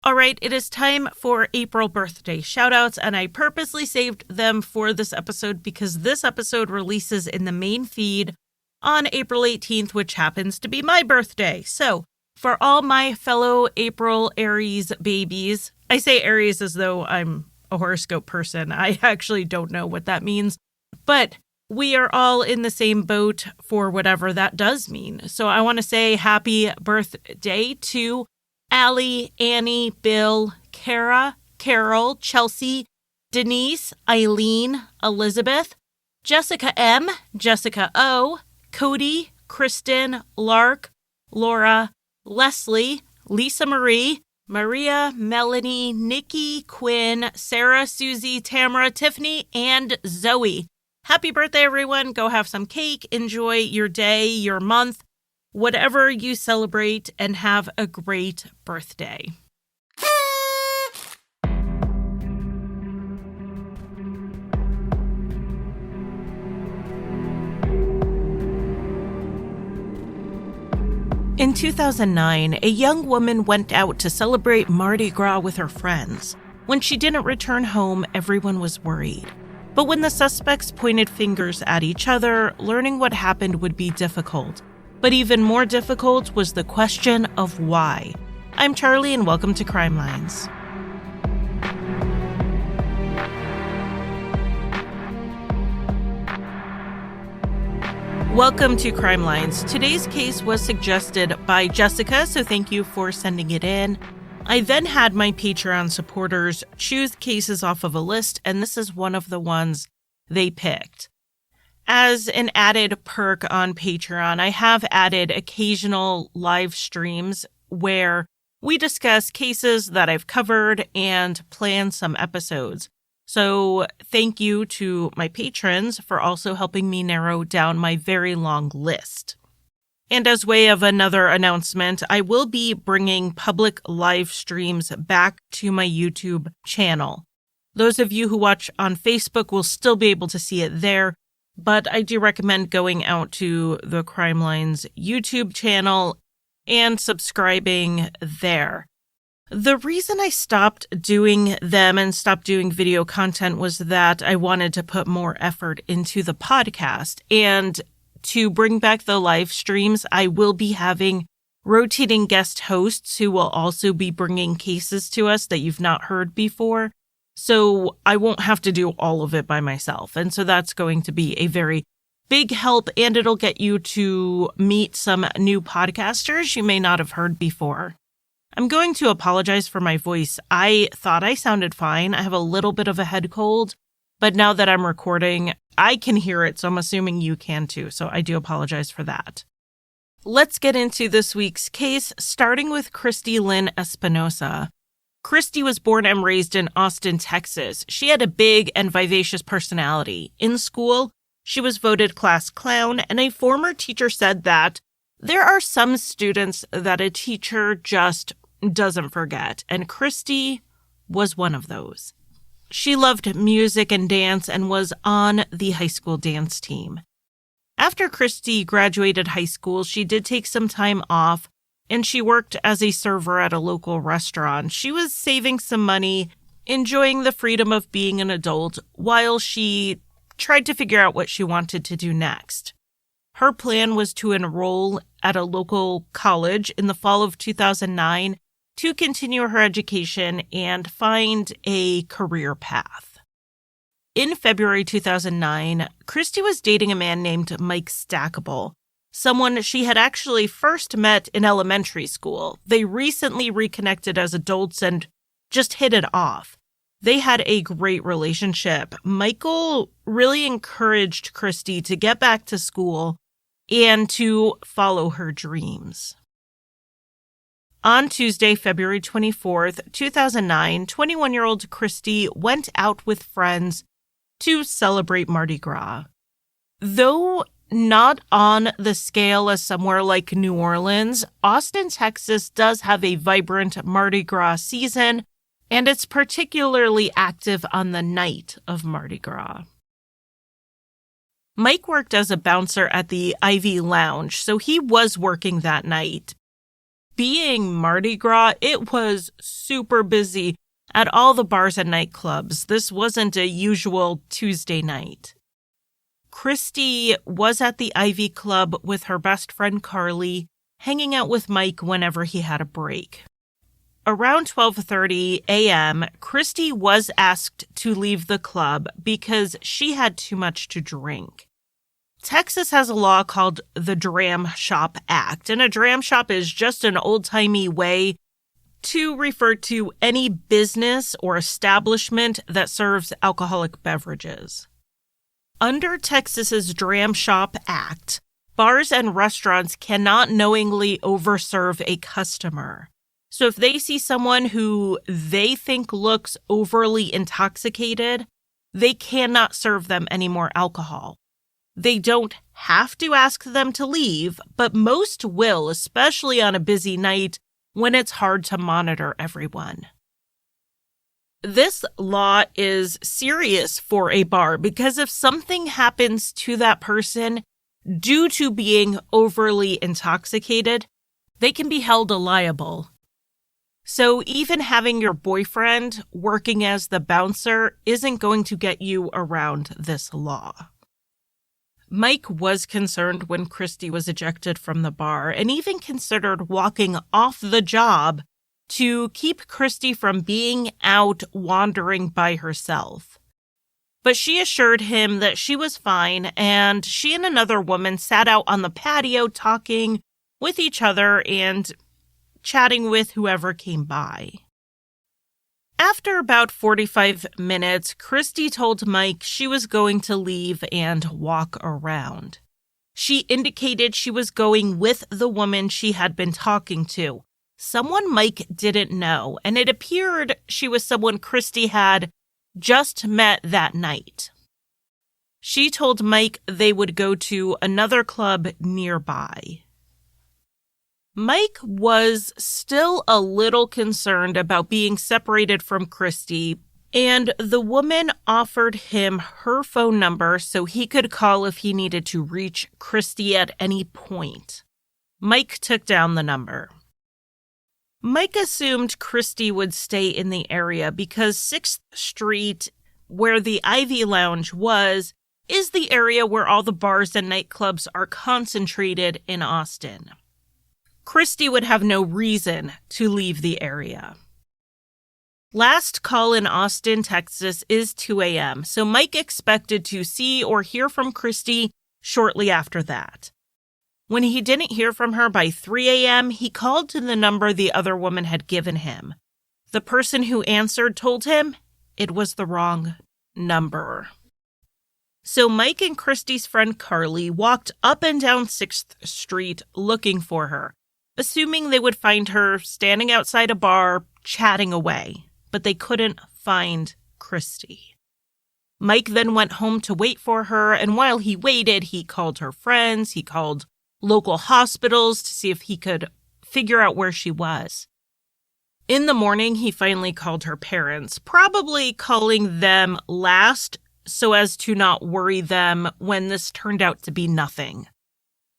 All right, it is time for April birthday shoutouts, and I purposely saved them for this episode because this episode releases in the main feed on April 18th, which happens to be my birthday. So, for all my fellow April Aries babies, I say Aries as though I'm a horoscope person. I actually don't know what that means, but we are all in the same boat for whatever that does mean. So I want to say happy birthday to Allie, Annie, Bill, Kara, Carol, Chelsea, Denise, Eileen, Elizabeth, Jessica M, Jessica O, Cody, Kristen, Lark, Laura, Leslie, Lisa Marie, Maria, Melanie, Nikki, Quinn, Sarah, Susie, Tamara, Tiffany, and Zoe. Happy birthday, everyone. Go have some cake, enjoy your day, your month, whatever you celebrate, and have a great birthday. In 2009, a young woman went out to celebrate Mardi Gras with her friends. When she didn't return home, everyone was worried. But when the suspects pointed fingers at each other, learning what happened would be difficult. But even more difficult was the question of why. I'm Charlie, and welcome to Crime Lines. Welcome to Crime Lines. Today's case was suggested by Jessica, so thank you for sending it in. I then had my Patreon supporters choose cases off of a list, and this is one of the ones they picked. As an added perk on Patreon, I have added occasional live streams where we discuss cases that I've covered and plan some episodes. So thank you to my patrons for also helping me narrow down my very long list. And as way of another announcement, I will be bringing public live streams back to my YouTube channel. Those of you who watch on Facebook will still be able to see it there, but I do recommend going out to the Crime Lines YouTube channel and subscribing there. The reason I stopped doing them and stopped doing video content was that I wanted to put more effort into the podcast. And to bring back the live streams, I will be having rotating guest hosts who will also be bringing cases to us that you've not heard before. So I won't have to do all of it by myself. And so that's going to be a very big help, and it'll get you to meet some new podcasters you may not have heard before. I'm going to apologize for my voice. I thought I sounded fine. I have a little bit of a head cold, but now that I'm recording, I can hear it, so I'm assuming you can too. So I do apologize for that. Let's get into this week's case, starting with Christy Lynn Espinosa. Christy was born and raised in Austin, Texas. She had a big and vivacious personality. In school, she was voted class clown, and a former teacher said that there are some students that a teacher just doesn't forget, and Christy was one of those. She loved music and dance and was on the high school dance team. After Christy graduated high school, she did take some time off, and she worked as a server at a local restaurant. She was saving some money, enjoying the freedom of being an adult, while she tried to figure out what she wanted to do next. Her plan was to enroll at a local college in the fall of 2009 to continue her education and find a career path. In February 2009, Christy was dating a man named Mike Stackable, someone she had actually first met in elementary school. They recently reconnected as adults and just hit it off. They had a great relationship. Michael really encouraged Christy to get back to school and to follow her dreams. On Tuesday, February 24th, 2009, 21-year-old Christy went out with friends to celebrate Mardi Gras. Though not on the scale as somewhere like New Orleans, Austin, Texas does have a vibrant Mardi Gras season, and it's particularly active on the night of Mardi Gras. Mike worked as a bouncer at the Ivy Lounge, so he was working that night. Being Mardi Gras, it was super busy at all the bars and nightclubs. This wasn't a usual Tuesday night. Christy was at the Ivy Club with her best friend Carly, hanging out with Mike whenever he had a break. Around 12:30 a.m., Christy was asked to leave the club because she had too much to drink. Texas has a law called the Dram Shop Act, and a dram shop is just an old-timey way to refer to any business or establishment that serves alcoholic beverages. Under Texas's Dram Shop Act, bars and restaurants cannot knowingly overserve a customer. So if they see someone who they think looks overly intoxicated, they cannot serve them any more alcohol. They don't have to ask them to leave, but most will, especially on a busy night when it's hard to monitor everyone. This law is serious for a bar because if something happens to that person due to being overly intoxicated, they can be held liable. So even having your boyfriend working as the bouncer isn't going to get you around this law. Mike was concerned when Christy was ejected from the bar and even considered walking off the job to keep Christy from being out wandering by herself. But she assured him that she was fine, and she and another woman sat out on the patio talking with each other and chatting with whoever came by. After about 45 minutes, Christy told Mike she was going to leave and walk around. She indicated she was going with the woman she had been talking to, someone Mike didn't know, and it appeared she was someone Christy had just met that night. She told Mike they would go to another club nearby. Mike was still a little concerned about being separated from Christy, and the woman offered him her phone number so he could call if he needed to reach Christy at any point. Mike took down the number. Mike assumed Christy would stay in the area because 6th Street, where the Ivy Lounge was, is the area where all the bars and nightclubs are concentrated in Austin. Christy would have no reason to leave the area. Last call in Austin, Texas is 2 a.m., so Mike expected to see or hear from Christy shortly after that. When he didn't hear from her by 3 a.m., he called to the number the other woman had given him. The person who answered told him it was the wrong number. So Mike and Christy's friend Carly walked up and down 6th Street looking for her, assuming they would find her standing outside a bar, chatting away, but they couldn't find Christy. Mike then went home to wait for her, and while he waited, he called her friends, he called local hospitals to see if he could figure out where she was. In the morning, he finally called her parents, probably calling them last so as to not worry them when this turned out to be nothing.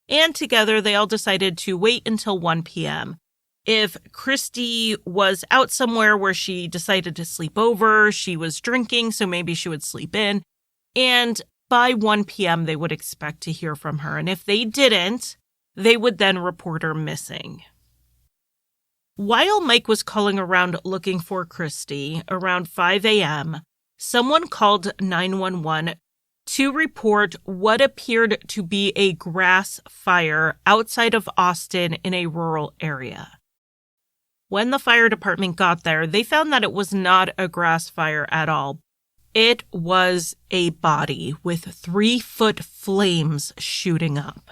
And together, they all decided to wait until 1 p.m. If Christy was out somewhere where she decided to sleep over, she was drinking, so maybe she would sleep in. And by 1 p.m., they would expect to hear from her. And if they didn't, they would then report her missing. While Mike was calling around looking for Christy, around 5 a.m., someone called 911 to report what appeared to be a grass fire outside of Austin in a rural area. When the fire department got there, they found that it was not a grass fire at all. It was a body with 3-foot flames shooting up.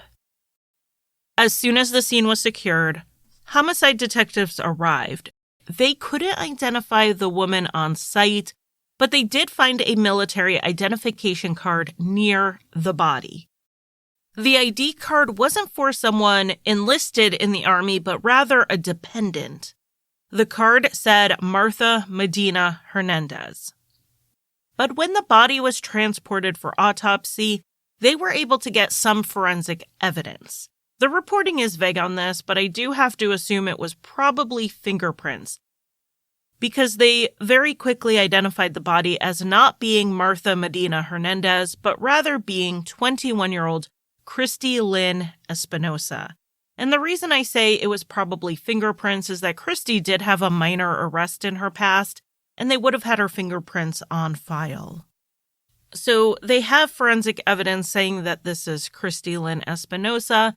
As soon as the scene was secured, homicide detectives arrived. They couldn't identify the woman on site, but they did find a military identification card near the body. The ID card wasn't for someone enlisted in the Army, but rather a dependent. The card said Martha Medina Hernandez. But when the body was transported for autopsy, they were able to get some forensic evidence. The reporting is vague on this, but I do have to assume it was probably fingerprints, because they very quickly identified the body as not being Martha Medina Hernandez, but rather being 21-year-old Christy Lynn Espinosa. And the reason I say it was probably fingerprints is that Christy did have a minor arrest in her past, and they would have had her fingerprints on file. So they have forensic evidence saying that this is Christy Lynn Espinosa,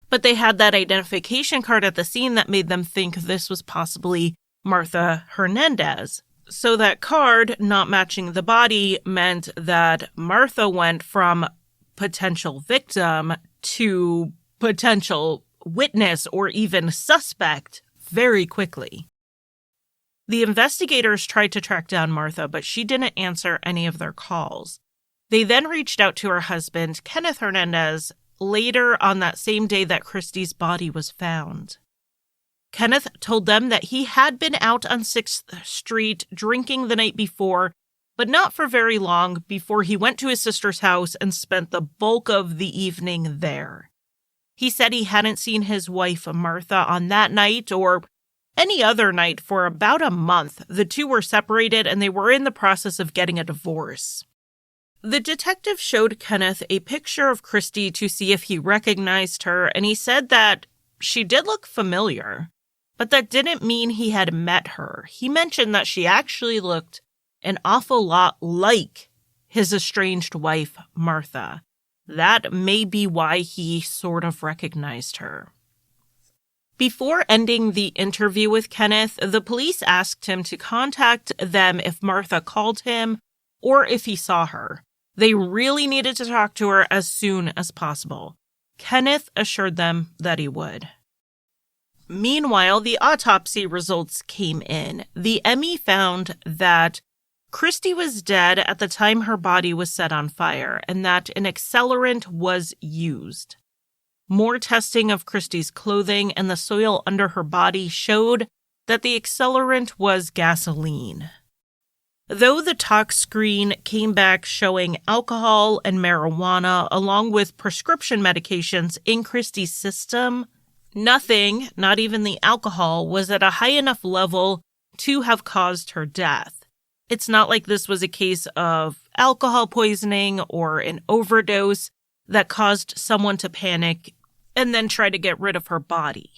but they had that identification card at the scene that made them think this was possibly Martha Hernandez. So that card not matching the body meant that Martha went from potential victim to potential witness or even suspect very quickly. The investigators tried to track down Martha, but she didn't answer any of their calls. They then reached out to her husband, Kenneth Hernandez, later on that same day that Christy's body was found. Kenneth told them that he had been out on 6th Street drinking the night before, but not for very long before he went to his sister's house and spent the bulk of the evening there. He said he hadn't seen his wife, Martha, on that night or any other night for about a month. The two were separated and they were in the process of getting a divorce. The detective showed Kenneth a picture of Christy to see if he recognized her, and he said that she did look familiar, but that didn't mean he had met her. He mentioned that she actually looked an awful lot like his estranged wife, Martha. That may be why he sort of recognized her. Before ending the interview with Kenneth, the police asked him to contact them if Martha called him or if he saw her. They really needed to talk to her as soon as possible. Kenneth assured them that he would. Meanwhile, the autopsy results came in. The ME found that Christy was dead at the time her body was set on fire and that an accelerant was used. More testing of Christy's clothing and the soil under her body showed that the accelerant was gasoline. Though the tox screen came back showing alcohol and marijuana along with prescription medications in Christy's system, nothing, not even the alcohol, was at a high enough level to have caused her death. It's not like this was a case of alcohol poisoning or an overdose that caused someone to panic and then try to get rid of her body.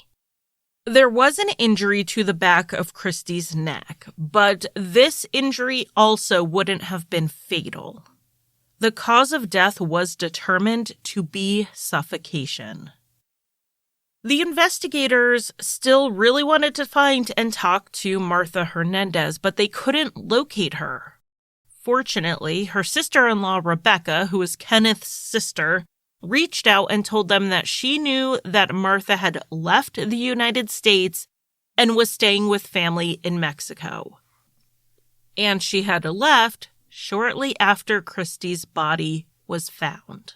There was an injury to the back of Christy's neck, but this injury also wouldn't have been fatal. The cause of death was determined to be suffocation. The investigators still really wanted to find and talk to Martha Hernandez, but they couldn't locate her. Fortunately, her sister-in-law, Rebecca, who was Kenneth's sister, reached out and told them that she knew that Martha had left the United States and was staying with family in Mexico. And she had left shortly after Christy's body was found.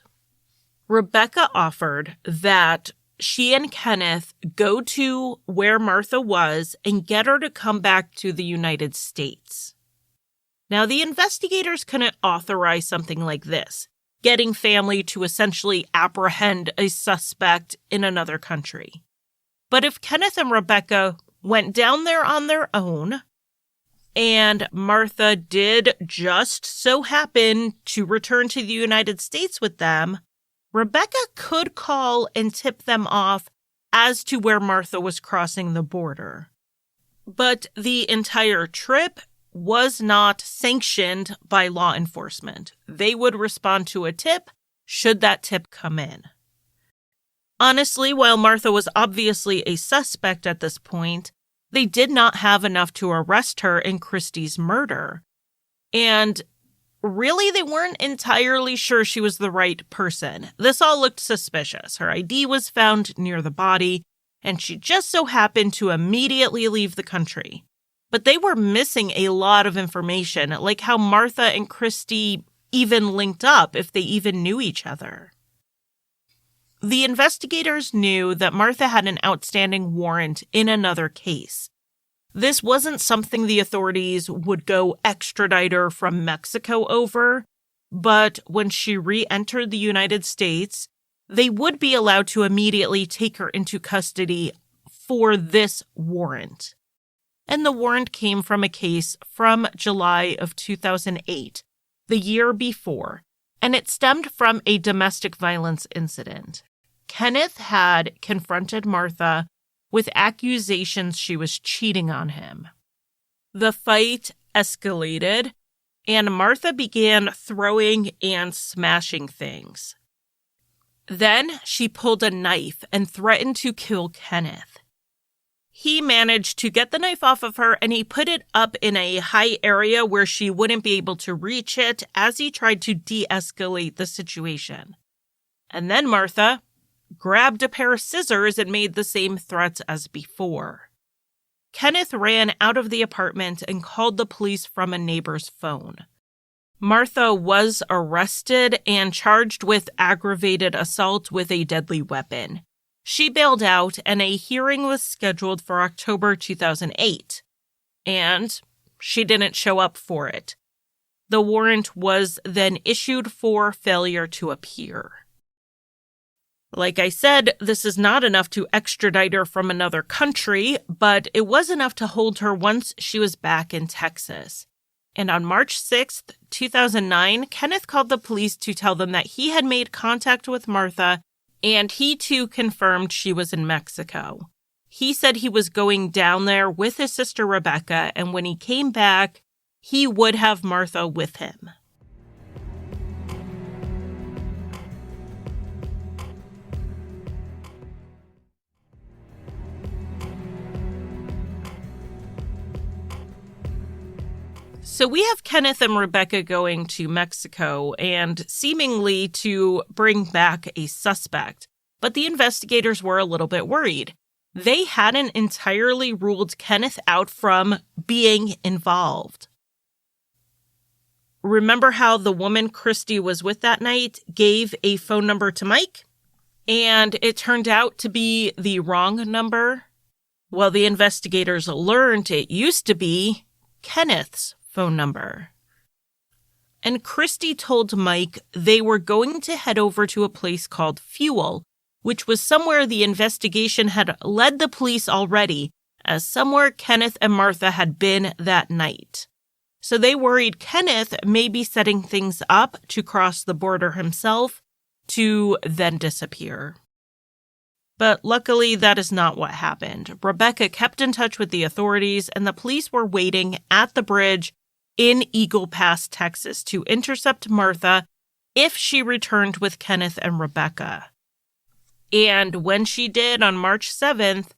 Rebecca offered that she and Kenneth go to where Martha was and get her to come back to the United States. Now, the investigators couldn't authorize something like this, getting family to essentially apprehend a suspect in another country. But if Kenneth and Rebecca went down there on their own, and Martha did just so happen to return to the United States with them, Rebecca could call and tip them off as to where Martha was crossing the border. But the entire trip was not sanctioned by law enforcement. They would respond to a tip should that tip come in. Honestly, while Martha was obviously a suspect at this point, they did not have enough to arrest her in Christy's murder. And really, they weren't entirely sure she was the right person. This all looked suspicious. Her ID was found near the body, and she just so happened to immediately leave the country. But they were missing a lot of information, like how Martha and Christy even linked up, if they even knew each other. The investigators knew that Martha had an outstanding warrant in another case. This wasn't something the authorities would go extradite her from Mexico over, but when she re-entered the United States, they would be allowed to immediately take her into custody for this warrant. And the warrant came from a case from July of 2008, the year before, and it stemmed from a domestic violence incident. Kenneth had confronted Martha with accusations she was cheating on him. The fight escalated, and Martha began throwing and smashing things. Then she pulled a knife and threatened to kill Kenneth. He managed to get the knife off of her, and he put it up in a high area where she wouldn't be able to reach it as he tried to de-escalate the situation. And then Martha grabbed a pair of scissors and made the same threats as before. Kenneth ran out of the apartment and called the police from a neighbor's phone. Martha was arrested and charged with aggravated assault with a deadly weapon. She bailed out, and a hearing was scheduled for October 2008, and she didn't show up for it. The warrant was then issued for failure to appear. Like I said, this is not enough to extradite her from another country, but it was enough to hold her once she was back in Texas. And on March 6th, 2009, Kenneth called the police to tell them that he had made contact with Martha, and he too confirmed she was in Mexico. He said he was going down there with his sister Rebecca, and when he came back, he would have Martha with him. So we have Kenneth and Rebecca going to Mexico and seemingly to bring back a suspect. But the investigators were a little bit worried. They hadn't entirely ruled Kenneth out from being involved. Remember how the woman Christy was with that night gave a phone number to Mike? And it turned out to be the wrong number? Well, the investigators learned it used to be Kenneth's phone number. And Christy told Mike they were going to head over to a place called Fuel, which was somewhere the investigation had led the police already, as somewhere Kenneth and Martha had been that night. So they worried Kenneth may be setting things up to cross the border himself to then disappear. But luckily, that is not what happened. Rebecca kept in touch with the authorities, and the police were waiting at the bridge in Eagle Pass, Texas, to intercept Martha if she returned with Kenneth and Rebecca. And when she did on March 7th,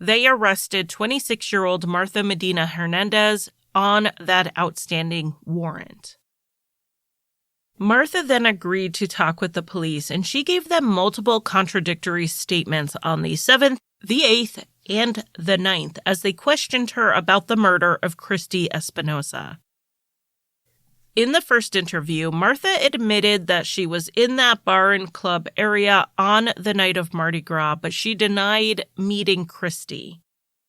they arrested 26-year-old Martha Medina Hernandez on that outstanding warrant. Martha then agreed to talk with the police, and she gave them multiple contradictory statements on the 7th, the 8th, and the 9th as they questioned her about the murder of Christy Espinosa. In the first interview, Martha admitted that she was in that bar and club area on the night of Mardi Gras, but she denied meeting Christy.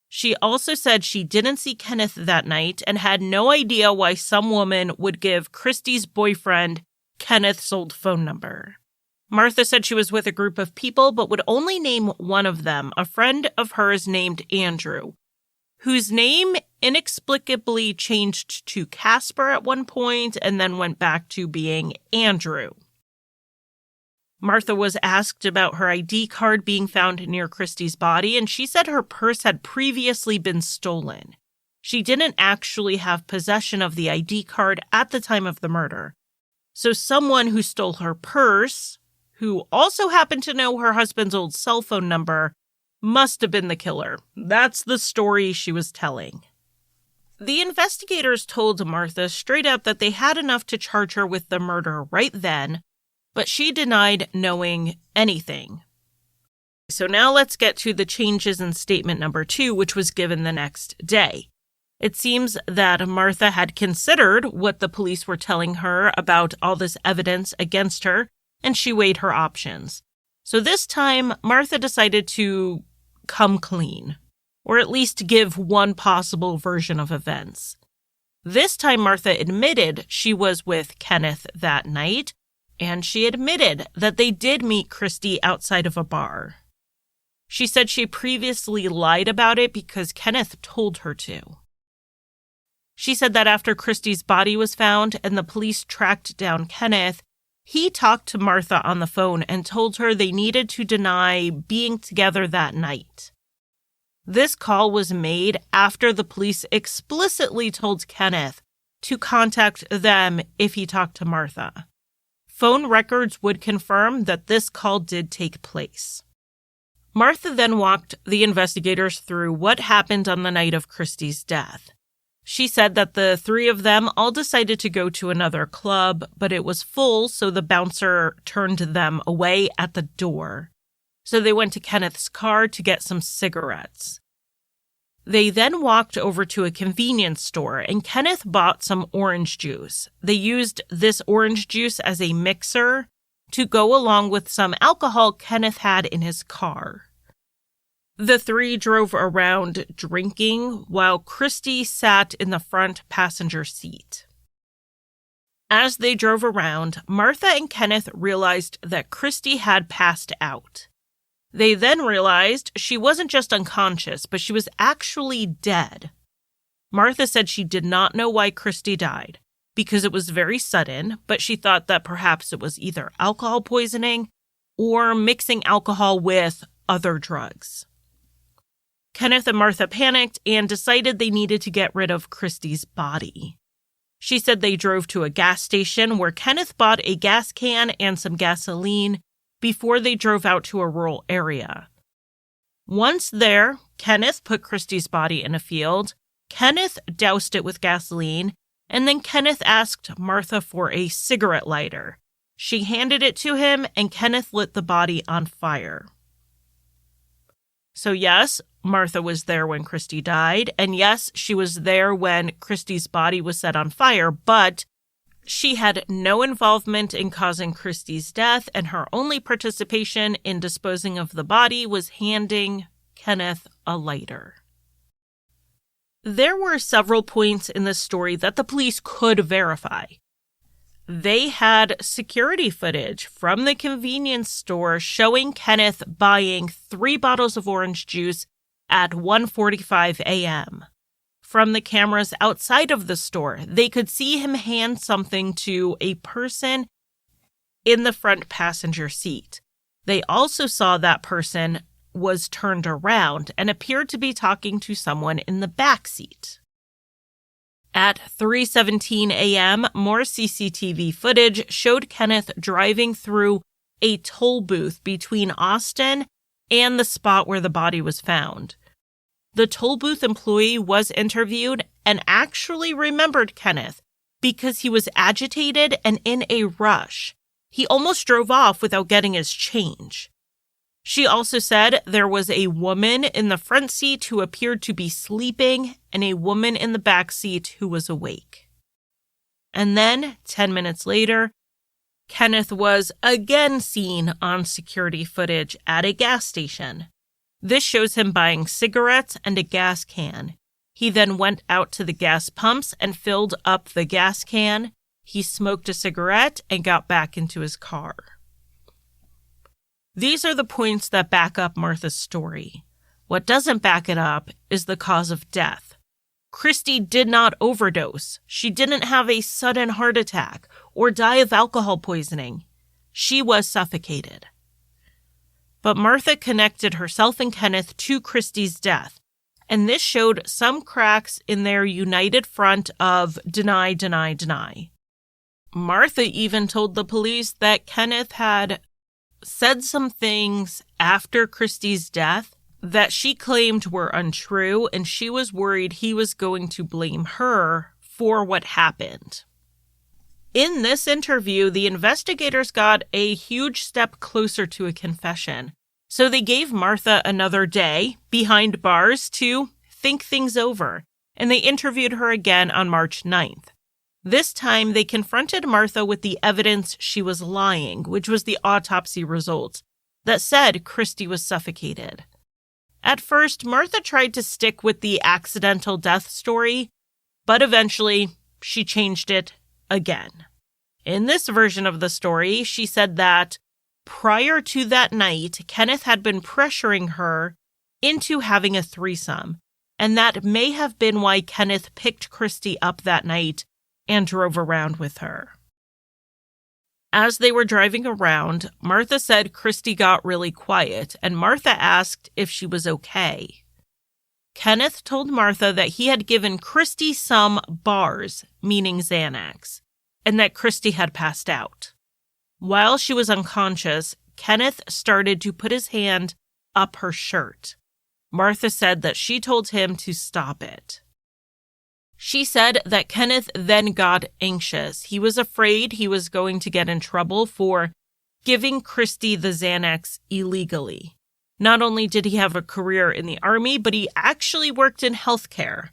She also said she didn't see Kenneth that night and had no idea why some woman would give Christy's boyfriend Kenneth's old phone number. Martha said she was with a group of people, but would only name one of them, a friend of hers named Andrew, whose name inexplicably changed to Casper at one point and then went back to being Andrew. Martha was asked about her ID card being found near Christy's body, and she said her purse had previously been stolen. She didn't actually have possession of the ID card at the time of the murder. So someone who stole her purse, who also happened to know her husband's old cell phone number, must have been the killer. That's the story she was telling. The investigators told Martha straight up that they had enough to charge her with the murder right then, but she denied knowing anything. So now let's get to the changes in statement number 2, which was given the next day. It seems that Martha had considered what the police were telling her about all this evidence against her, and she weighed her options. So this time, Martha decided to come clean, or at least give one possible version of events. This time, Martha admitted she was with Kenneth that night, and she admitted that they did meet Christy outside of a bar. She said she previously lied about it because Kenneth told her to. She said that after Christy's body was found and the police tracked down Kenneth, he talked to Martha on the phone and told her they needed to deny being together that night. This call was made after the police explicitly told Kenneth to contact them if he talked to Martha. Phone records would confirm that this call did take place. Martha then walked the investigators through what happened on the night of Christy's death. She said that the three of them all decided to go to another club, but it was full, so the bouncer turned them away at the door. So they went to Kenneth's car to get some cigarettes. They then walked over to a convenience store, and Kenneth bought some orange juice. They used this orange juice as a mixer to go along with some alcohol Kenneth had in his car. The three drove around drinking while Christy sat in the front passenger seat. As they drove around, Martha and Kenneth realized that Christy had passed out. They then realized she wasn't just unconscious, but she was actually dead. Martha said she did not know why Christy died, because it was very sudden, but she thought that perhaps it was either alcohol poisoning or mixing alcohol with other drugs. Kenneth and Martha panicked and decided they needed to get rid of Christy's body. She said they drove to a gas station where Kenneth bought a gas can and some gasoline before they drove out to a rural area. Once there, Kenneth put Christy's body in a field. Kenneth doused it with gasoline, and then Kenneth asked Martha for a cigarette lighter. She handed it to him, and Kenneth lit the body on fire. So yes, Martha was there when Christy died, and yes, she was there when Christy's body was set on fire, but she had no involvement in causing Christy's death, and her only participation in disposing of the body was handing Kenneth a lighter. There were several points in this story that the police could verify. They had security footage from the convenience store showing Kenneth buying 3 bottles of orange juice at 1:45 a.m. From the cameras outside of the store, they could see him hand something to a person in the front passenger seat. They also saw that person was turned around and appeared to be talking to someone in the back seat. At 3:17 a.m., more CCTV footage showed Kenneth driving through a toll booth between Austin and the spot where the body was found. The toll booth employee was interviewed and actually remembered Kenneth because he was agitated and in a rush. He almost drove off without getting his change. She also said there was a woman in the front seat who appeared to be sleeping and a woman in the back seat who was awake. And then, 10 minutes later, Kenneth was again seen on security footage at a gas station. This shows him buying cigarettes and a gas can. He then went out to the gas pumps and filled up the gas can. He smoked a cigarette and got back into his car. These are the points that back up Martha's story. What doesn't back it up is the cause of death. Christy did not overdose. She didn't have a sudden heart attack or die of alcohol poisoning. She was suffocated. But Martha connected herself and Kenneth to Christy's death, and this showed some cracks in their united front of deny, deny, deny. Martha even told the police that Kenneth had said some things after Christy's death that she claimed were untrue, and she was worried he was going to blame her for what happened. In this interview, the investigators got a huge step closer to a confession, so they gave Martha another day behind bars to think things over, and they interviewed her again on March 9th. This time, they confronted Martha with the evidence she was lying, which was the autopsy results that said Christy was suffocated. At first, Martha tried to stick with the accidental death story, but eventually she changed it again. In this version of the story, she said that prior to that night, Kenneth had been pressuring her into having a threesome, and that may have been why Kenneth picked Christy up that night and drove around with her. As they were driving around, Martha said Christy got really quiet, and Martha asked if she was okay. Kenneth told Martha that he had given Christy some bars, meaning Xanax, and that Christy had passed out. While she was unconscious, Kenneth started to put his hand up her shirt. Martha said that she told him to stop it. She said that Kenneth then got anxious. He was afraid he was going to get in trouble for giving Christy the Xanax illegally. Not only did he have a career in the Army, but he actually worked in healthcare.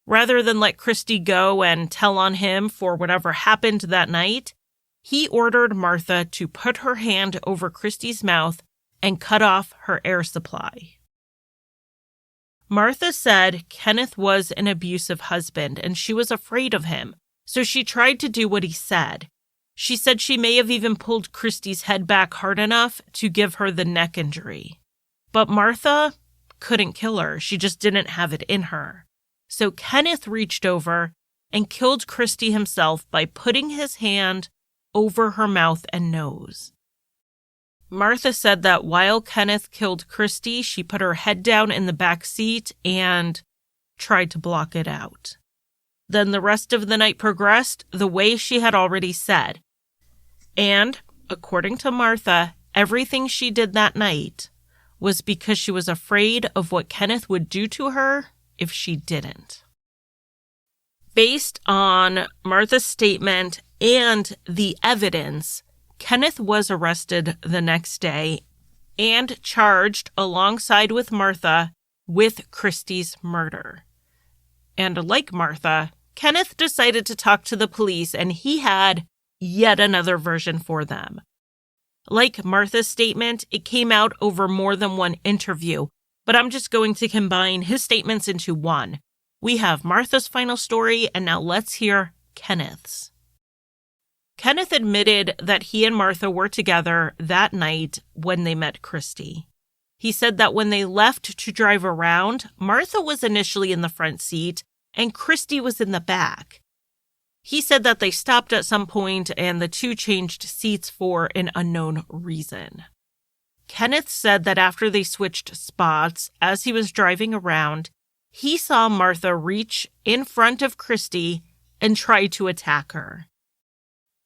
Rather than let Christy go and tell on him for whatever happened that night, he ordered Martha to put her hand over Christy's mouth and cut off her air supply. Martha said Kenneth was an abusive husband and she was afraid of him, so she tried to do what he said. She said she may have even pulled Christy's head back hard enough to give her the neck injury. But Martha couldn't kill her. She just didn't have it in her. So Kenneth reached over and killed Christy himself by putting his hand over her mouth and nose. Martha said that while Kenneth killed Christy, she put her head down in the back seat and tried to block it out. Then the rest of the night progressed the way she had already said. And, according to Martha, everything she did that night was because she was afraid of what Kenneth would do to her if she didn't. Based on Martha's statement and the evidence, Kenneth was arrested the next day and charged alongside with Martha with Christy's murder. And like Martha, Kenneth decided to talk to the police and he had yet another version for them. Like Martha's statement, it came out over more than one interview, but I'm just going to combine his statements into one. We have Martha's final story, and now let's hear Kenneth's. Kenneth admitted that he and Martha were together that night when they met Christy. He said that when they left to drive around, Martha was initially in the front seat and Christy was in the back. He said that they stopped at some point and the two changed seats for an unknown reason. Kenneth said that after they switched spots, as he was driving around, he saw Martha reach in front of Christy and try to attack her.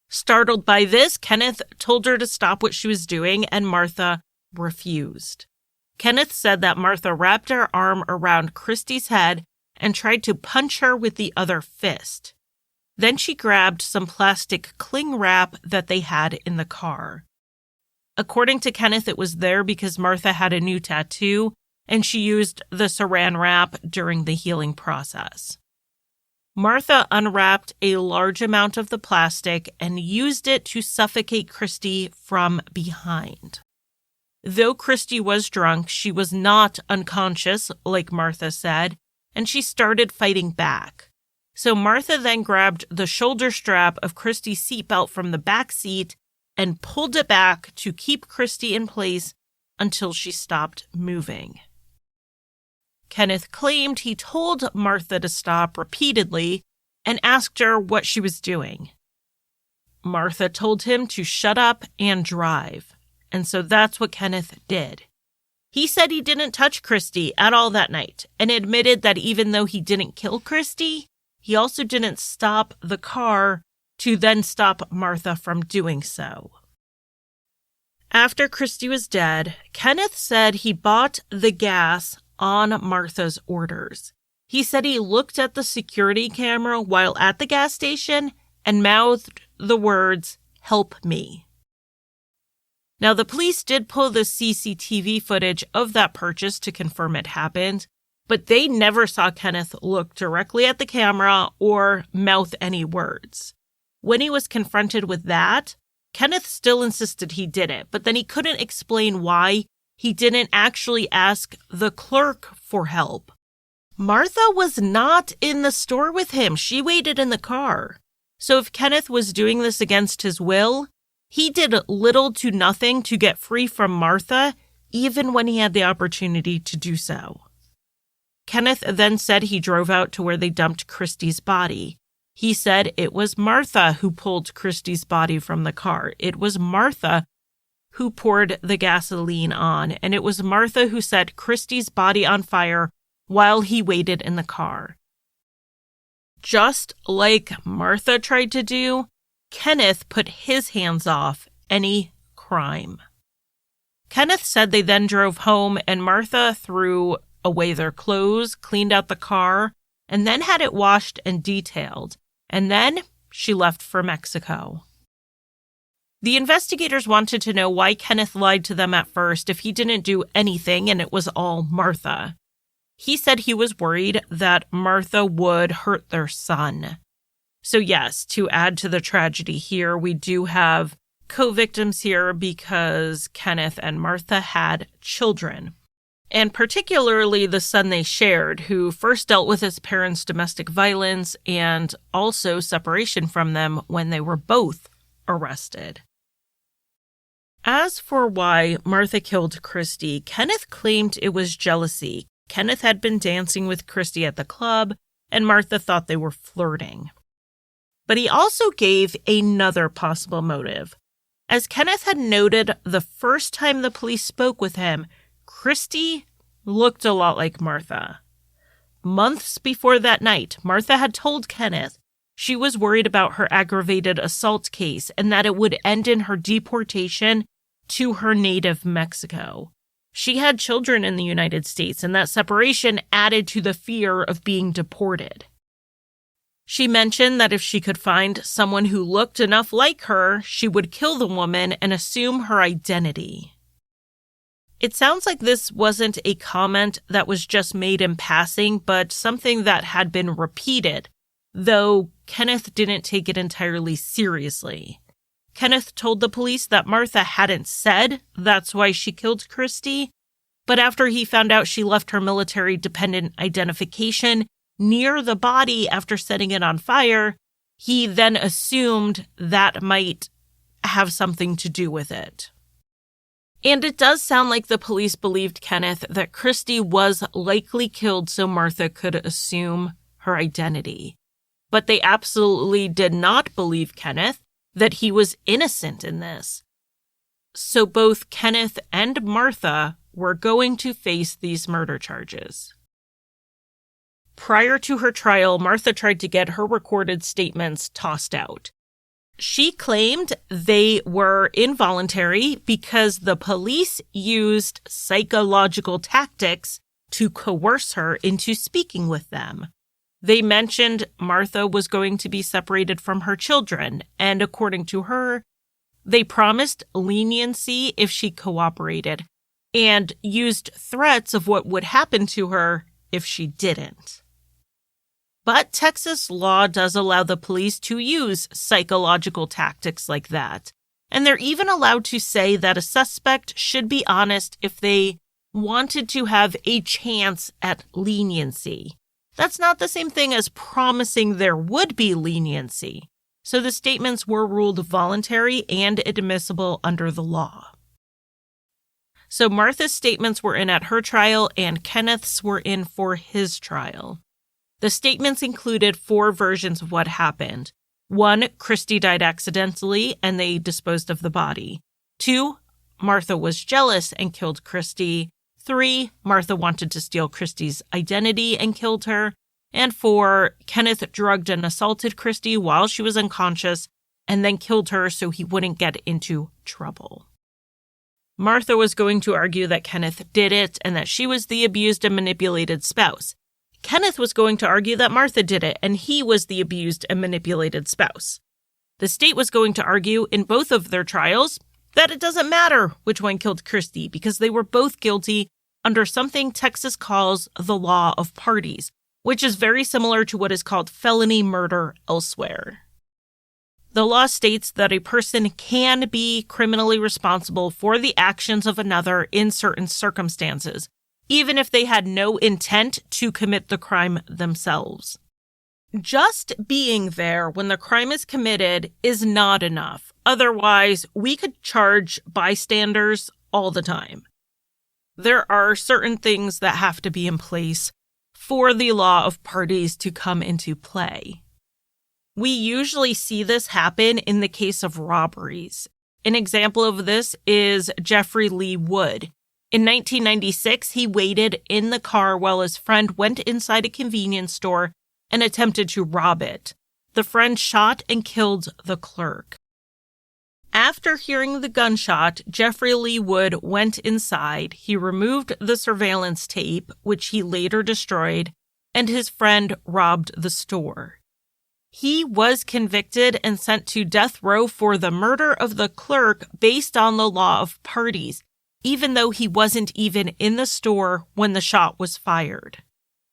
Startled by this, Kenneth told her to stop what she was doing, and Martha refused. Kenneth said that Martha wrapped her arm around Christy's head and tried to punch her with the other fist. Then she grabbed some plastic cling wrap that they had in the car. According to Kenneth, it was there because Martha had a new tattoo, and she used the saran wrap during the healing process. Martha unwrapped a large amount of the plastic and used it to suffocate Christy from behind. Though Christy was drunk, she was not unconscious, like Martha said, and she started fighting back. So Martha then grabbed the shoulder strap of Christy's seatbelt from the back seat and pulled it back to keep Christy in place until she stopped moving. Kenneth claimed he told Martha to stop repeatedly and asked her what she was doing. Martha told him to shut up and drive, and so that's what Kenneth did. He said he didn't touch Christy at all that night and admitted that even though he didn't kill Christy, he also didn't stop the car to then stop Martha from doing so. After Christy was dead, Kenneth said he bought the gas on Martha's orders. He said he looked at the security camera while at the gas station and mouthed the words, "Help me." Now, the police did pull the CCTV footage of that purchase to confirm it happened, but they never saw Kenneth look directly at the camera or mouth any words. When he was confronted with that, Kenneth still insisted he did it, but then he couldn't explain why he didn't actually ask the clerk for help. Martha was not in the store with him. She waited in the car. So if Kenneth was doing this against his will, he did little to nothing to get free from Martha, even when he had the opportunity to do so. Kenneth then said he drove out to where they dumped Christy's body. He said it was Martha who pulled Christy's body from the car. It was Martha who poured the gasoline on, and it was Martha who set Christy's body on fire while he waited in the car. Just like Martha tried to do, Kenneth put his hands off any crime. Kenneth said they then drove home, and Martha threw away their clothes, cleaned out the car, and then had it washed and detailed. And then she left for Mexico. The investigators wanted to know why Kenneth lied to them at first if he didn't do anything and it was all Martha. He said he was worried that Martha would hurt their son. So yes, to add to the tragedy here, we do have co-victims here because Kenneth and Martha had children. And particularly the son they shared, who first dealt with his parents' domestic violence and also separation from them when they were both arrested. As for why Martha killed Christy, Kenneth claimed it was jealousy. Kenneth had been dancing with Christy at the club, and Martha thought they were flirting. But he also gave another possible motive. As Kenneth had noted the first time the police spoke with him, Christy looked a lot like Martha. Months before that night, Martha had told Kenneth she was worried about her aggravated assault case and that it would end in her deportation to her native Mexico. She had children in the United States, and that separation added to the fear of being deported. She mentioned that if she could find someone who looked enough like her, she would kill the woman and assume her identity. It sounds like this wasn't a comment that was just made in passing, but something that had been repeated, though Kenneth didn't take it entirely seriously. Kenneth told the police that Martha hadn't said that's why she killed Christy, but after he found out she left her military-dependent identification near the body after setting it on fire, he then assumed that might have something to do with it. And it does sound like the police believed Kenneth that Christy was likely killed so Martha could assume her identity. But they absolutely did not believe Kenneth that he was innocent in this. So both Kenneth and Martha were going to face these murder charges. Prior to her trial, Martha tried to get her recorded statements tossed out. She claimed they were involuntary because the police used psychological tactics to coerce her into speaking with them. They mentioned Martha was going to be separated from her children, and according to her, they promised leniency if she cooperated, and used threats of what would happen to her if she didn't. But Texas law does allow the police to use psychological tactics like that, and they're even allowed to say that a suspect should be honest if they wanted to have a chance at leniency. That's not the same thing as promising there would be leniency. So the statements were ruled voluntary and admissible under the law. So Martha's statements were in at her trial and Kenneth's were in for his trial. The statements included 4 versions of what happened. 1, Christy died accidentally and they disposed of the body. 2, Martha was jealous and killed Christy. 3, Martha wanted to steal Christy's identity and killed her. And 4, Kenneth drugged and assaulted Christy while she was unconscious and then killed her so he wouldn't get into trouble. Martha was going to argue that Kenneth did it and that she was the abused and manipulated spouse. Kenneth was going to argue that Martha did it and he was the abused and manipulated spouse. The state was going to argue in both of their trials that it doesn't matter which one killed Christy because they were both guilty under something Texas calls the law of parties, which is very similar to what is called felony murder elsewhere. The law states that a person can be criminally responsible for the actions of another in certain circumstances, even if they had no intent to commit the crime themselves. Just being there when the crime is committed is not enough. Otherwise, we could charge bystanders all the time. There are certain things that have to be in place for the law of parties to come into play. We usually see this happen in the case of robberies. An example of this is Jeffrey Lee Wood. In 1996, he waited in the car while his friend went inside a convenience store and attempted to rob it. The friend shot and killed the clerk. After hearing the gunshot, Jeffrey Lee Wood went inside. He removed the surveillance tape, which he later destroyed, and his friend robbed the store. He was convicted and sent to death row for the murder of the clerk based on the law of parties, even though he wasn't even in the store when the shot was fired.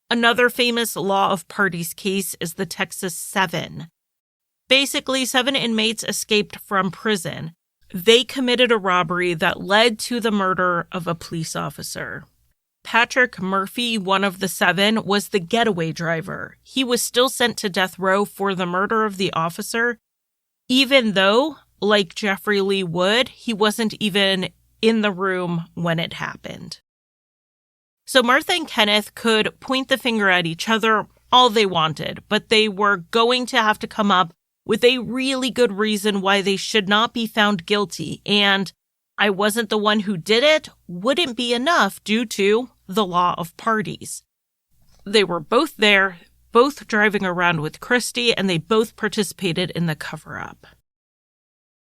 Another famous law of parties case is the Texas 7. Basically, 7 inmates escaped from prison. They committed a robbery that led to the murder of a police officer. Patrick Murphy, one of the 7, was the getaway driver. He was still sent to death row for the murder of the officer, even though, like Jeffrey Lee Wood, he wasn't even in the room when it happened. So Martha and Kenneth could point the finger at each other all they wanted, but they were going to have to come up with a really good reason why they should not be found guilty, and I wasn't the one who did it wouldn't be enough due to the law of parties. They were both there, both driving around with Christy, and they both participated in the cover-up.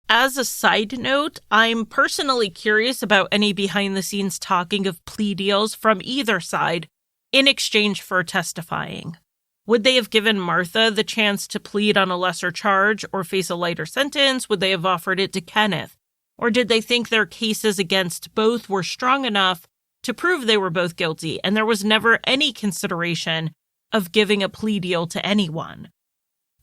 As a side note, I'm personally curious about any behind-the-scenes talking of plea deals from either side in exchange for testifying. Would they have given Martha the chance to plead on a lesser charge or face a lighter sentence? Would they have offered it to Kenneth? Or did they think their cases against both were strong enough to prove they were both guilty, and there was never any consideration of giving a plea deal to anyone?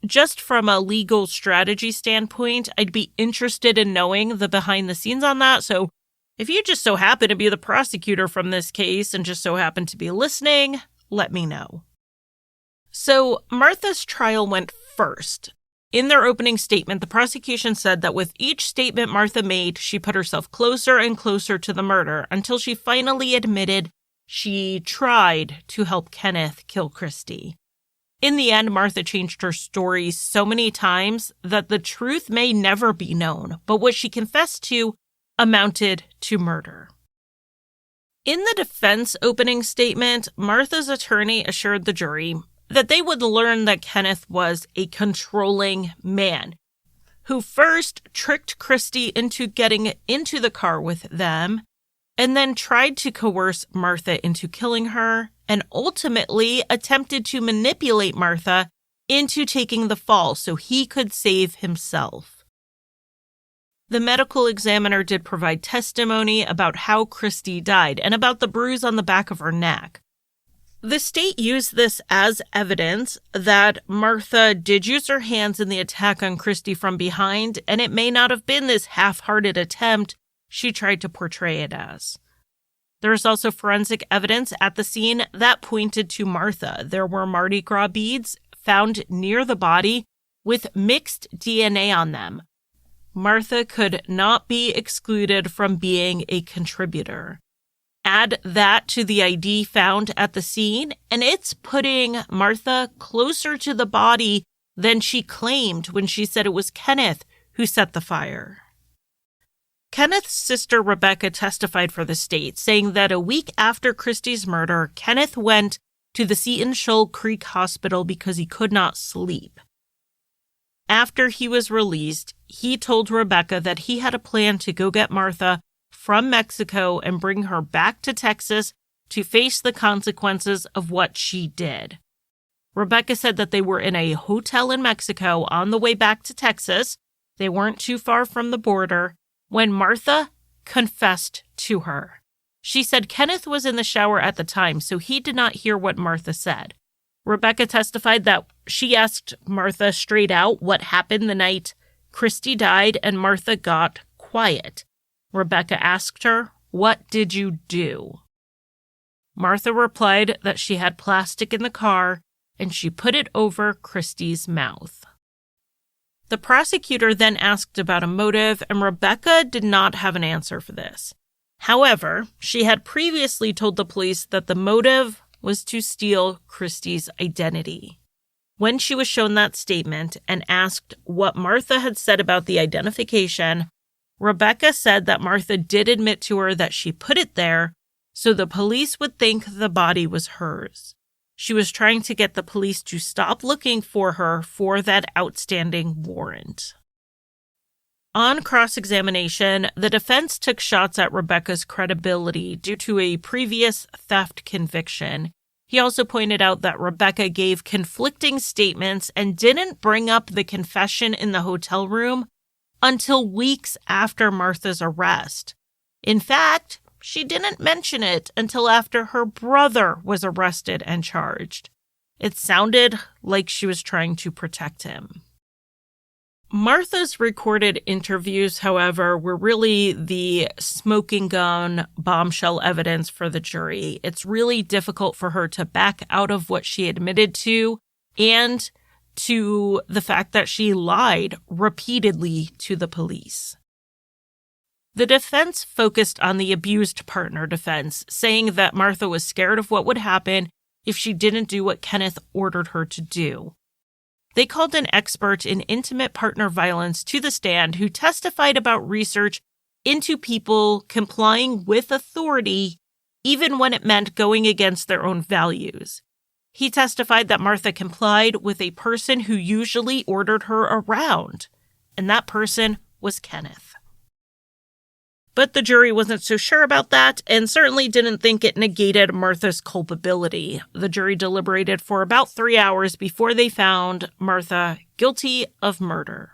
Just from a legal strategy standpoint, I'd be interested in knowing the behind the scenes on that. So if you just so happen to be the prosecutor from this case and just so happen to be listening, let me know. So Martha's trial went first. In their opening statement, the prosecution said that with each statement Martha made, she put herself closer and closer to the murder until she finally admitted she tried to help Kenneth kill Christy. In the end, Martha changed her story so many times that the truth may never be known, but what she confessed to amounted to murder. In the defense opening statement, Martha's attorney assured the jury that they would learn that Kenneth was a controlling man who first tricked Christy into getting into the car with them and then tried to coerce Martha into killing her and ultimately attempted to manipulate Martha into taking the fall so he could save himself. The medical examiner did provide testimony about how Christy died and about the bruise on the back of her neck. The state used this as evidence that Martha did use her hands in the attack on Christy from behind, and it may not have been this half-hearted attempt she tried to portray it as. There is also forensic evidence at the scene that pointed to Martha. There were Mardi Gras beads found near the body with mixed DNA on them. Martha could not be excluded from being a contributor. Add that to the ID found at the scene, and it's putting Martha closer to the body than she claimed when she said it was Kenneth who set the fire. Kenneth's sister Rebecca testified for the state, saying that a week after Christy's murder, Kenneth went to the Seton Shoal Creek Hospital because he could not sleep. After he was released, he told Rebecca that he had a plan to go get Martha from Mexico and bring her back to Texas to face the consequences of what she did. Rebecca said that they were in a hotel in Mexico on the way back to Texas. They weren't too far from the border when Martha confessed to her. She said Kenneth was in the shower at the time, so he did not hear what Martha said. Rebecca testified that she asked Martha straight out what happened the night Christy died, and Martha got quiet. Rebecca asked her, "What did you do?" Martha replied that she had plastic in the car and she put it over Christy's mouth. The prosecutor then asked about a motive, and Rebecca did not have an answer for this. However, she had previously told the police that the motive was to steal Christy's identity. When she was shown that statement and asked what Martha had said about the identification, Rebecca said that Martha did admit to her that she put it there so the police would think the body was hers. She was trying to get the police to stop looking for her for that outstanding warrant. On cross-examination, the defense took shots at Rebecca's credibility due to a previous theft conviction. He also pointed out that Rebecca gave conflicting statements and didn't bring up the confession in the hotel room until weeks after Martha's arrest. In fact, she didn't mention it until after her brother was arrested and charged. It sounded like she was trying to protect him. Martha's recorded interviews, however, were really the smoking gun bombshell evidence for the jury. It's really difficult for her to back out of what she admitted to and to the fact that she lied repeatedly to the police. The defense focused on the abused partner defense, saying that Martha was scared of what would happen if she didn't do what Kenneth ordered her to do. They called an expert in intimate partner violence to the stand who testified about research into people complying with authority, even when it meant going against their own values. He testified that Martha complied with a person who usually ordered her around, and that person was Kenneth. But the jury wasn't so sure about that and certainly didn't think it negated Martha's culpability. The jury deliberated for about 3 hours before they found Martha guilty of murder.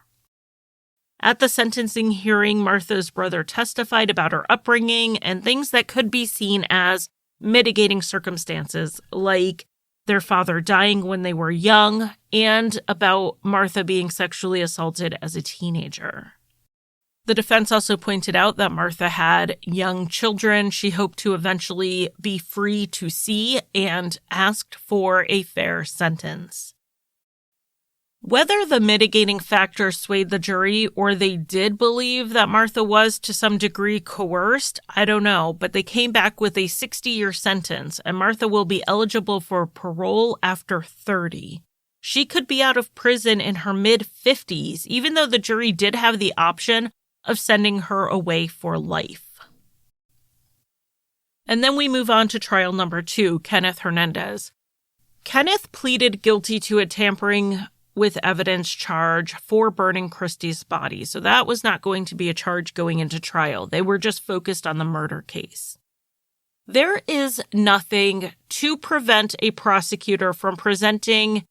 At the sentencing hearing, Martha's brother testified about her upbringing and things that could be seen as mitigating circumstances, like their father dying when they were young and about Martha being sexually assaulted as a teenager. The defense also pointed out that Martha had young children she hoped to eventually be free to see and asked for a fair sentence. Whether the mitigating factors swayed the jury or they did believe that Martha was to some degree coerced, I don't know, but they came back with a 60-year sentence, and Martha will be eligible for parole after 30. She could be out of prison in her mid-50s, even though the jury did have the option of sending her away for life. And then we move on to trial number 2, Kenneth Hernandez. Kenneth pleaded guilty to a tampering with evidence charge for burning Christy's body, so that was not going to be a charge going into trial. They were just focused on the murder case. There is nothing to prevent a prosecutor from presenting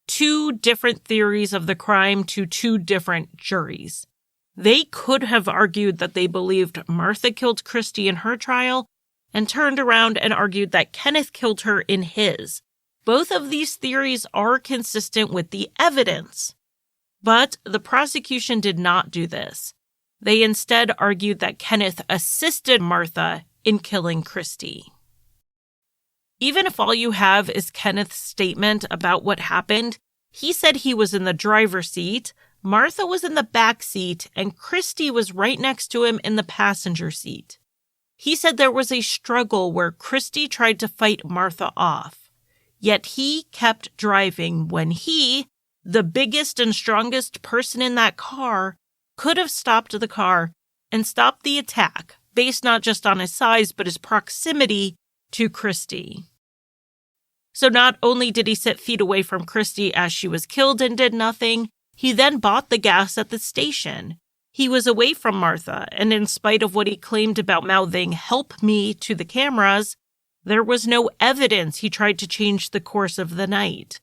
2 different theories of the crime to 2 different juries. They could have argued that they believed Martha killed Christy in her trial and turned around and argued that Kenneth killed her in his. Both of these theories are consistent with the evidence. But the prosecution did not do this. They instead argued that Kenneth assisted Martha in killing Christy. Even if all you have is Kenneth's statement about what happened, he said he was in the driver's seat, Martha was in the back seat, and Christy was right next to him in the passenger seat. He said there was a struggle where Christy tried to fight Martha off, yet he kept driving when he, the biggest and strongest person in that car, could have stopped the car and stopped the attack, based not just on his size, but his proximity to Christy. So not only did he sit feet away from Christy as she was killed and did nothing, he then bought the gas at the station. He was away from Martha, and in spite of what he claimed about mouthing, "Help me," to the cameras, there was no evidence he tried to change the course of the night.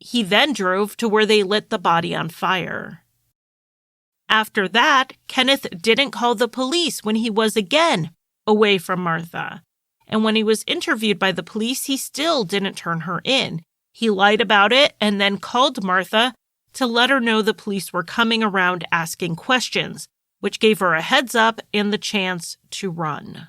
He then drove to where they lit the body on fire. After that, Kenneth didn't call the police when he was again away from Martha. And when he was interviewed by the police, he still didn't turn her in. He lied about it and then called Martha to let her know the police were coming around asking questions, which gave her a heads up and the chance to run.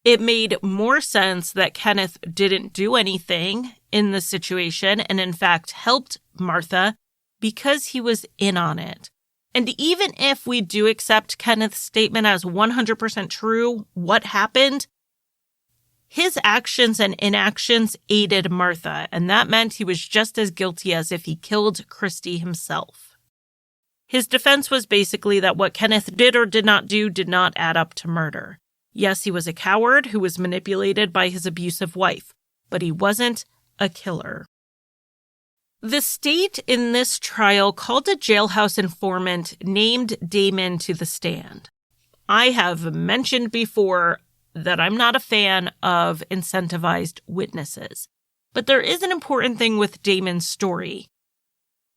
It made more sense that Kenneth didn't do anything in the situation and in fact helped Martha because he was in on it. And even if we do accept Kenneth's statement as 100% true, what happened? His actions and inactions aided Martha, and that meant he was just as guilty as if he killed Christy himself. His defense was basically that what Kenneth did or did not do did not add up to murder. Yes, he was a coward who was manipulated by his abusive wife, but he wasn't a killer. The state in this trial called a jailhouse informant named Damon to the stand. I have mentioned before that I'm not a fan of incentivized witnesses, but there is an important thing with Damon's story.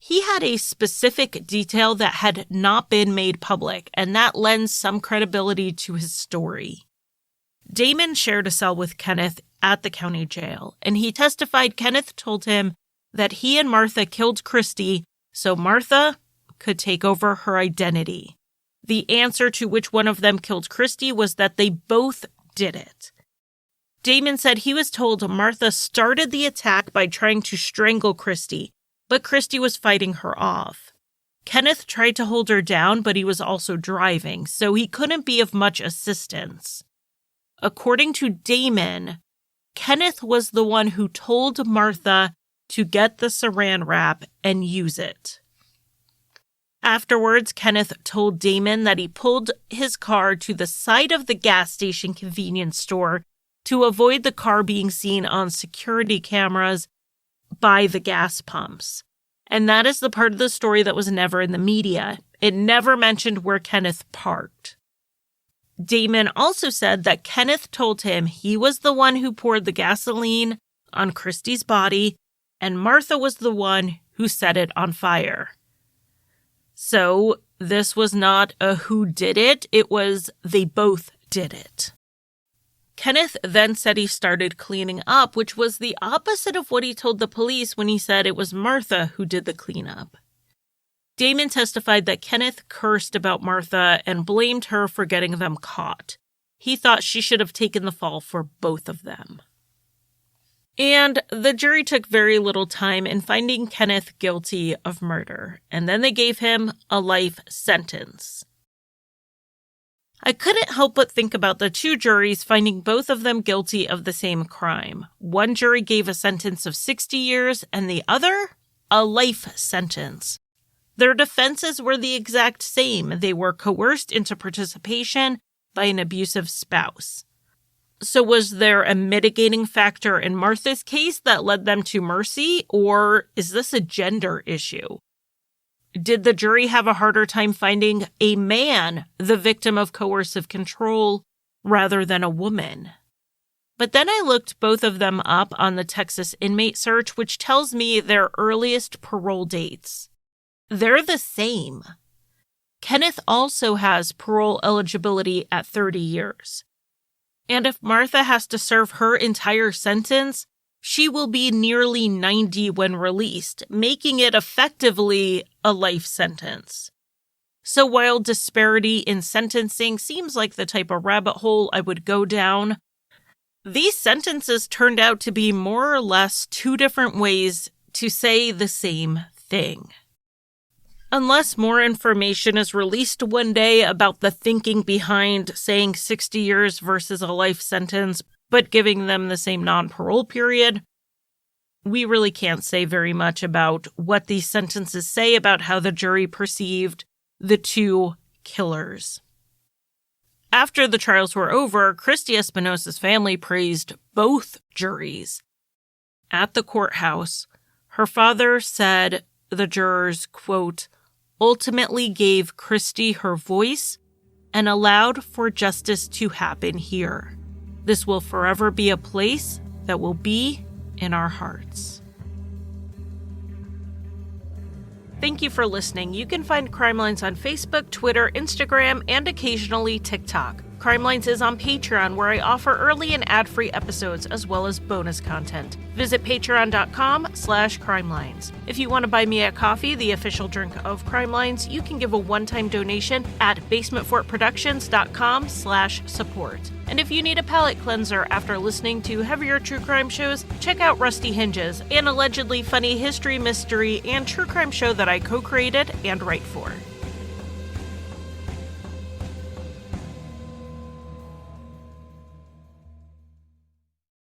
He had a specific detail that had not been made public, and that lends some credibility to his story. Damon shared a cell with Kenneth at the county jail, and he testified Kenneth told him that he and Martha killed Christy so Martha could take over her identity. The answer to which one of them killed Christy was that they both did it. Damon said he was told Martha started the attack by trying to strangle Christy, but Christy was fighting her off. Kenneth tried to hold her down, but he was also driving, so he couldn't be of much assistance. According to Damon, Kenneth was the one who told Martha to get the saran wrap and use it. Afterwards, Kenneth told Damon that he pulled his car to the side of the gas station convenience store to avoid the car being seen on security cameras by the gas pumps. And that is the part of the story that was never in the media. It never mentioned where Kenneth parked. Damon also said that Kenneth told him he was the one who poured the gasoline on Christy's body, and Martha was the one who set it on fire. So this was not a who did it, it was they both did it. Kenneth then said he started cleaning up, which was the opposite of what he told the police when he said it was Martha who did the cleanup. Damon testified that Kenneth cursed about Martha and blamed her for getting them caught. He thought she should have taken the fall for both of them. And the jury took very little time in finding Kenneth guilty of murder, and then they gave him a life sentence. I couldn't help but think about the two juries finding both of them guilty of the same crime. One jury gave a sentence of 60 years, and the other, a life sentence. Their defenses were the exact same. They were coerced into participation by an abusive spouse. So was there a mitigating factor in Martha's case that led them to mercy, or is this a gender issue? Did the jury have a harder time finding a man the victim of coercive control rather than a woman? But then I looked both of them up on the Texas inmate search, which tells me their earliest parole dates. They're the same. Kenneth also has parole eligibility at 30 years. And if Martha has to serve her entire sentence, she will be nearly 90 when released, making it effectively a life sentence. So while disparity in sentencing seems like the type of rabbit hole I would go down, these sentences turned out to be more or less two different ways to say the same thing. Unless more information is released one day about the thinking behind saying 60 years versus a life sentence, but giving them the same non-parole period, we really can't say very much about what these sentences say about how the jury perceived the two killers. After the trials were over, Christy Espinosa's family praised both juries. At the courthouse, her father said the jurors, quote, ultimately gave Christy her voice and allowed for justice to happen here. This will forever be a place that will be in our hearts. Thank you for listening. You can find Crime Lines on Facebook, Twitter, Instagram, and occasionally TikTok. Crime Lines is on Patreon, where I offer early and ad-free episodes as well as bonus content. Visit patreon.com/crimelines. If you want to buy me a coffee, the official drink of Crime Lines, you can give a one-time donation at basementfortproductions.com/support. And if you need a palate cleanser after listening to heavier true crime shows, check out Rusty Hinges, an allegedly funny history, mystery, and true crime show that I co-created and write for.